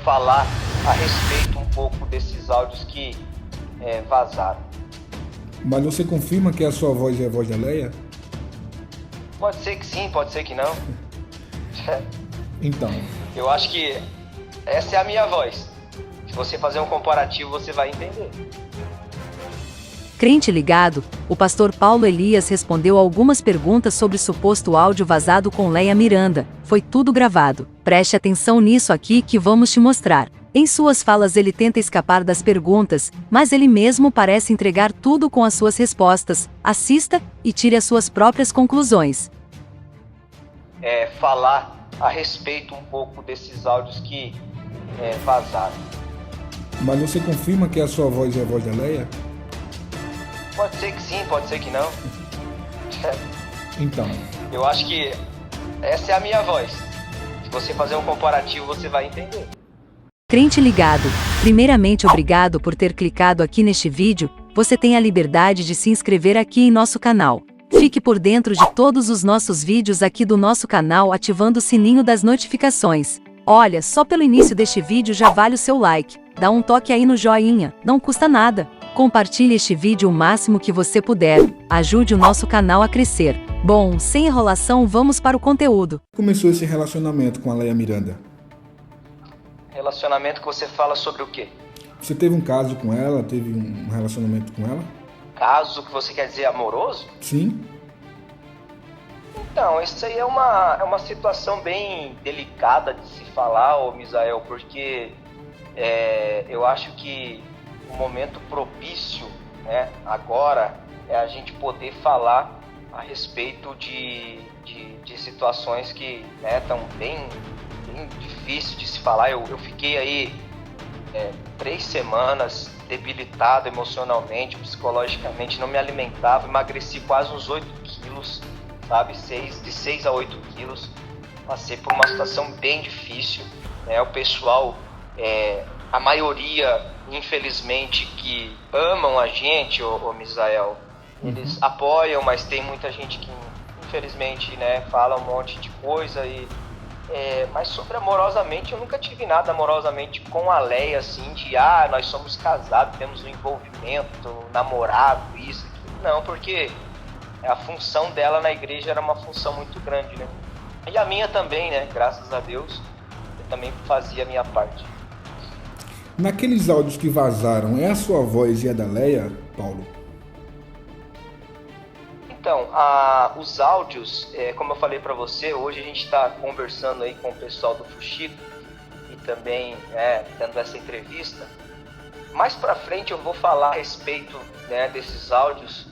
falar a respeito um pouco desses áudios que vazaram. Mas você confirma que a sua voz é a voz da Leia? Pode ser que sim, pode ser que não. Então, Eu acho que essa é a minha voz. Se você fazer um comparativo, você vai entender. Crente ligado, o pastor Paulo Elias respondeu algumas perguntas sobre suposto áudio vazado com Leia Miranda. Foi tudo gravado. Preste atenção nisso aqui que vamos te mostrar. Em suas falas ele tenta escapar das perguntas, mas ele mesmo parece entregar tudo com as suas respostas. Assista e tire as suas próprias conclusões. Falar a respeito um pouco desses áudios que vazaram. mas você confirma que a sua voz é a voz da Leia? Pode ser que sim, pode ser que não. Então, Eu acho que essa é a minha voz. Se você fazer um comparativo, você vai entender. Crente ligado, primeiramente obrigado por ter clicado aqui neste vídeo. Você tem a liberdade de se inscrever aqui em nosso canal. Fique por dentro de todos os nossos vídeos aqui do nosso canal ativando o sininho das notificações. Olha, só pelo início deste vídeo já vale o seu like. Dá um toque aí no joinha, não custa nada. Compartilhe este vídeo o máximo que você puder. Ajude o nosso canal a crescer. Bom, sem enrolação, vamos para o conteúdo. começou esse relacionamento com a Leia Miranda? Relacionamento que você fala sobre o quê? Você teve um caso com ela? Teve um relacionamento com ela? Caso que você quer dizer amoroso? Sim? Então, isso aí é uma situação bem delicada de se falar, ô Misael, porque eu acho que o momento propício, né, agora é a gente poder falar a respeito de situações que estão bem difíceis de se falar. Eu fiquei aí 3 semanas debilitado emocionalmente, psicologicamente, não me alimentava, emagreci quase uns 8 quilos, sabe, de 6 a 8 quilos, passei por uma situação bem difícil, né? O pessoal, a maioria, infelizmente, que amam a gente, ô Misael, eles apoiam, mas tem muita gente que, infelizmente, né, fala um monte de coisa mas sobre amorosamente, eu nunca tive nada amorosamente com a Leia, assim, de nós somos casados, temos um envolvimento, namorado, isso, aquilo. Não, porque a função dela na igreja era uma função muito grande, né? E a minha também, né? Graças a Deus, eu também fazia a minha parte. Naqueles áudios que vazaram, é a sua voz e a da Leia, Paulo? Então, os áudios, como eu falei para você, hoje a gente está conversando aí com o pessoal do Fuxico e também dando essa entrevista. Mais para frente eu vou falar a respeito, né, desses áudios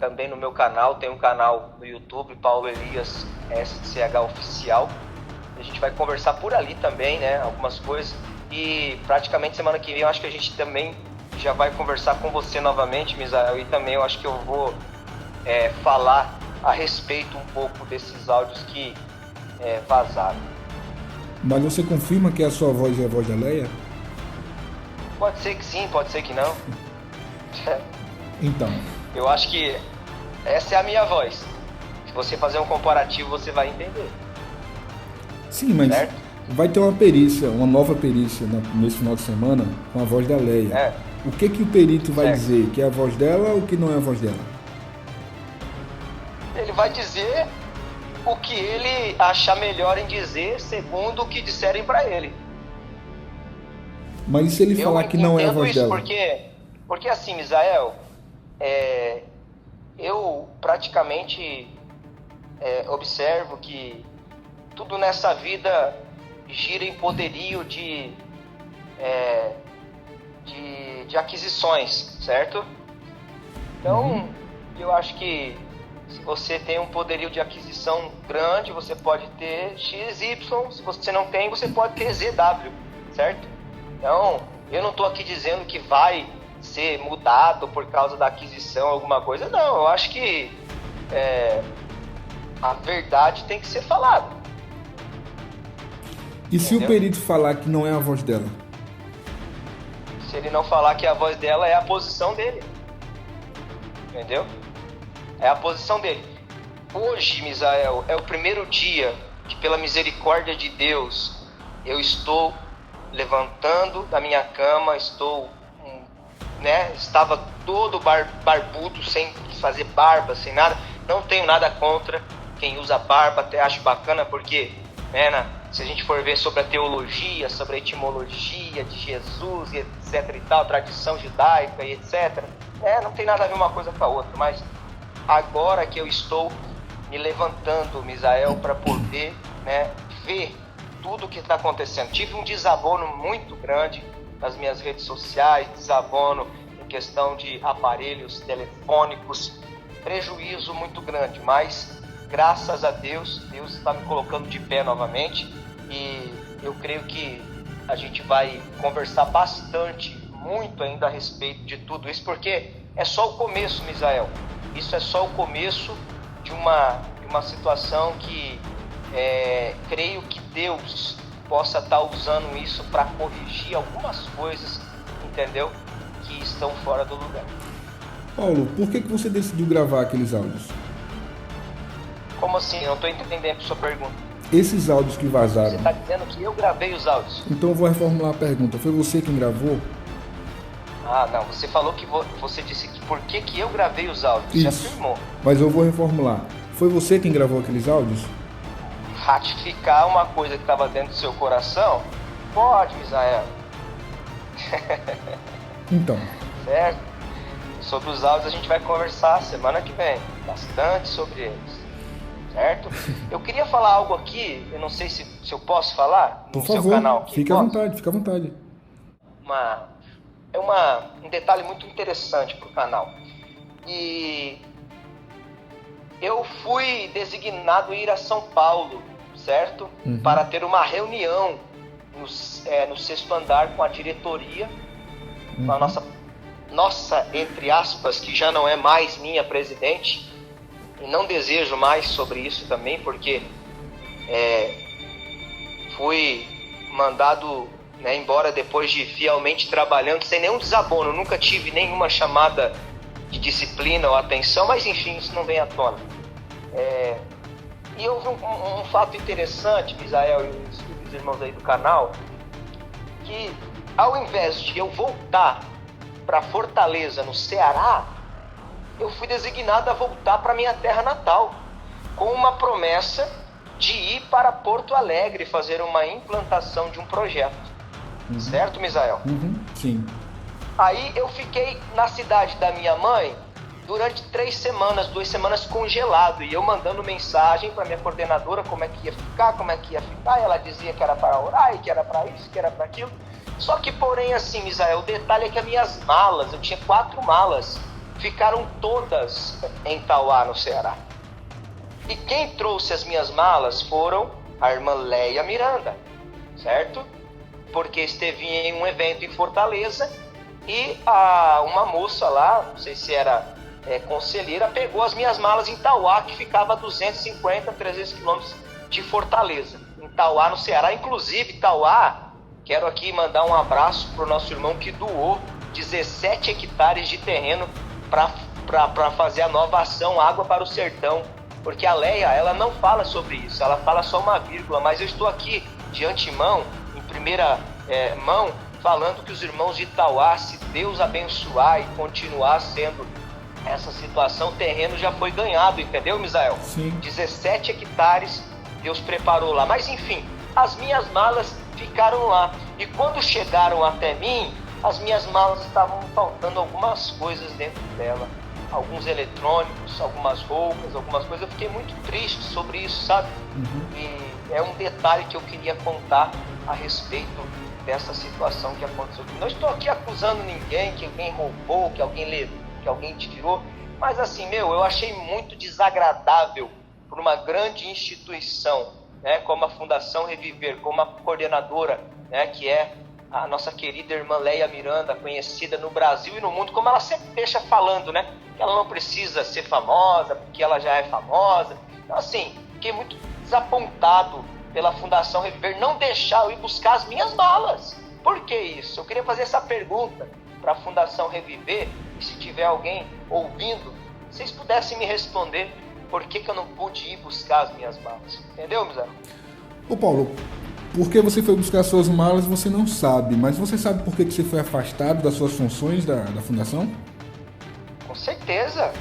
também no meu canal. Tem um canal no YouTube, Paulo Elias SCH Oficial. A gente vai conversar por ali também, né, algumas coisas. E praticamente semana que vem eu acho que a gente também já vai conversar com você novamente, Misael. E também eu acho que eu vou falar a respeito um pouco desses áudios que vazaram. Mas você confirma que a sua voz é a voz da Leia? Pode ser que sim, pode ser que não. Então, Eu acho que essa é a minha voz. Se você fazer um comparativo, você vai entender. sim, mas Certo? vai ter uma perícia, uma nova perícia nesse final de semana com a voz da Leia. O que o perito vai Certo. dizer? Que é a voz dela ou que não é a voz dela? Ele vai dizer o que ele achar melhor em dizer, segundo o que disserem para ele. Mas e se ele falar que não é a entendo voz isso dela? porque assim, Misael, eu praticamente observo que tudo nessa vida gira em poderio de aquisições, certo? Então, eu acho que se você tem um poderio de aquisição grande, você pode ter XY, se você não tem, você pode ter ZW, certo? Então, eu não estou aqui dizendo que vai ser mudado por causa da aquisição, alguma coisa, não. Eu acho que a verdade tem que ser falada. E se o Entendeu? perito falar que não é a voz dela? Se ele não falar que a voz dela é a posição dele. Entendeu? É a posição dele. Hoje, Misael, é o primeiro dia que, pela misericórdia de Deus, eu estou levantando da minha cama, estava todo barbudo, sem fazer barba, sem nada. Não tenho nada contra quem usa barba, até acho bacana, porque, se a gente for ver sobre a teologia, sobre a etimologia de Jesus, e etc e tal, tradição judaica e etc, não tem nada a ver uma coisa com a outra, mas agora que eu estou me levantando, Misael, para poder ver tudo o que está acontecendo. Tive um desabono muito grande nas minhas redes sociais, desabono em questão de aparelhos telefônicos, prejuízo muito grande, mas graças a Deus, Deus está me colocando de pé novamente, e eu creio que a gente vai conversar bastante, muito ainda a respeito de tudo isso, porque é só o começo, Misael. Isso é só o começo de uma situação que creio que Deus possa estar usando isso para corrigir algumas coisas, entendeu? Que estão fora do lugar. Paulo, por que você decidiu gravar aqueles áudios? Como assim? Eu não estou entendendo a sua pergunta. Esses áudios que vazaram... Você está dizendo que eu gravei os áudios. Então eu vou reformular a pergunta. Foi você quem gravou? Ah, não. Você falou que você disse que por que eu gravei os áudios. Isso. Você afirmou. Mas eu vou reformular. Foi você quem gravou aqueles áudios? Ratificar uma coisa que estava dentro do seu coração? Pode, Misael. Então. Certo? Sobre os áudios a gente vai conversar semana que vem. Bastante sobre eles. Certo? Eu queria falar algo aqui, eu não sei se eu posso falar no seu canal aqui. Fique à vontade, fique à vontade. Um detalhe muito interessante para o canal. E eu fui designado a ir a São Paulo, certo? Uhum. Para ter uma reunião no 6º andar com a diretoria, com a nossa, entre aspas, que já não é mais minha presidente, e não desejo mais sobre isso também, porque fui mandado embora depois de fielmente trabalhando, sem nenhum desabono. Nunca tive nenhuma chamada de disciplina ou atenção, mas enfim, isso não vem à tona. E houve um fato interessante, Misael e os irmãos aí do canal, que ao invés de eu voltar para Fortaleza, no Ceará, eu fui designado a voltar para minha terra natal, com uma promessa de ir para Porto Alegre fazer uma implantação de um projeto. Uhum. Certo, Misael? Uhum. Sim. Aí eu fiquei na cidade da minha mãe durante 2 semanas congelado, e eu mandando mensagem para minha coordenadora como é que ia ficar, e ela dizia que era para orar, e que era para isso, que era para aquilo. Só que, porém, assim, Misael, o detalhe é que as minhas malas, eu tinha 4 malas, ficaram todas em Tauá, no Ceará. E quem trouxe as minhas malas foram a irmã Leia Miranda, certo? Porque esteve em um evento em Fortaleza e uma moça lá, não sei se era conselheira, pegou as minhas malas em Tauá, que ficava a 250, 300 quilômetros de Fortaleza, em Tauá, no Ceará. Inclusive, Tauá, quero aqui mandar um abraço para o nosso irmão que doou 17 hectares de terreno para fazer a nova ação Água para o Sertão, porque a Leia, ela não fala sobre isso, ela fala só uma vírgula, mas eu estou aqui de antemão, em primeira mão, falando que os irmãos de Itauá, se Deus abençoar e continuar sendo essa situação, o terreno já foi ganhado, entendeu, Misael? Sim. 17 hectares Deus preparou lá, mas enfim, as minhas malas ficaram lá, e quando chegaram até mim, as minhas malas estavam faltando algumas coisas dentro dela, alguns eletrônicos, algumas roupas, algumas coisas. Eu fiquei muito triste sobre isso, sabe? Uhum. E é um detalhe que eu queria contar a respeito dessa situação que aconteceu. Não estou aqui acusando ninguém, que alguém roubou, que alguém levou, que alguém tirou, mas assim, eu achei muito desagradável por uma grande instituição, como a Fundação Reviver, como a coordenadora, que é a nossa querida irmã Leia Miranda, conhecida no Brasil e no mundo, como ela sempre deixa falando, que ela não precisa ser famosa, porque ela já é famosa. Então, assim, fiquei muito desapontado pela Fundação Reviver não deixar eu ir buscar as minhas malas. Por que isso? Eu queria fazer essa pergunta para a Fundação Reviver, e se tiver alguém ouvindo, vocês pudessem me responder por que eu não pude ir buscar as minhas malas. Entendeu, Misael? Ô Paulo, Por que você foi buscar suas malas, você não sabe. Mas você sabe por que você foi afastado das suas funções da fundação? Com certeza.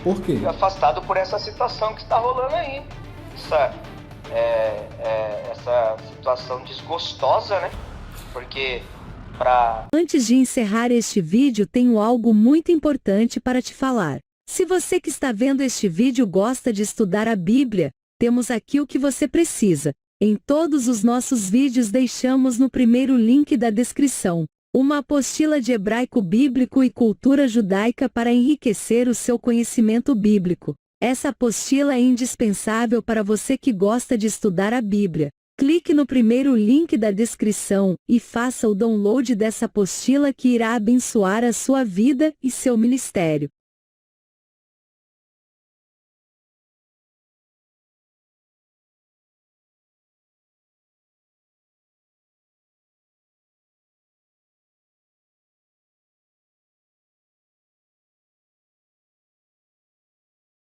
Por quê? Fui afastado por essa situação que está rolando aí. Essa situação desgostosa, né? Porque Antes de encerrar este vídeo, tenho algo muito importante para te falar. Se você que está vendo este vídeo gosta de estudar a Bíblia, temos aqui o que você precisa. Em todos os nossos vídeos deixamos no primeiro link da descrição uma apostila de hebraico bíblico e cultura judaica para enriquecer o seu conhecimento bíblico. Essa apostila é indispensável para você que gosta de estudar a Bíblia. Clique no primeiro link da descrição e faça o download dessa apostila que irá abençoar a sua vida e seu ministério.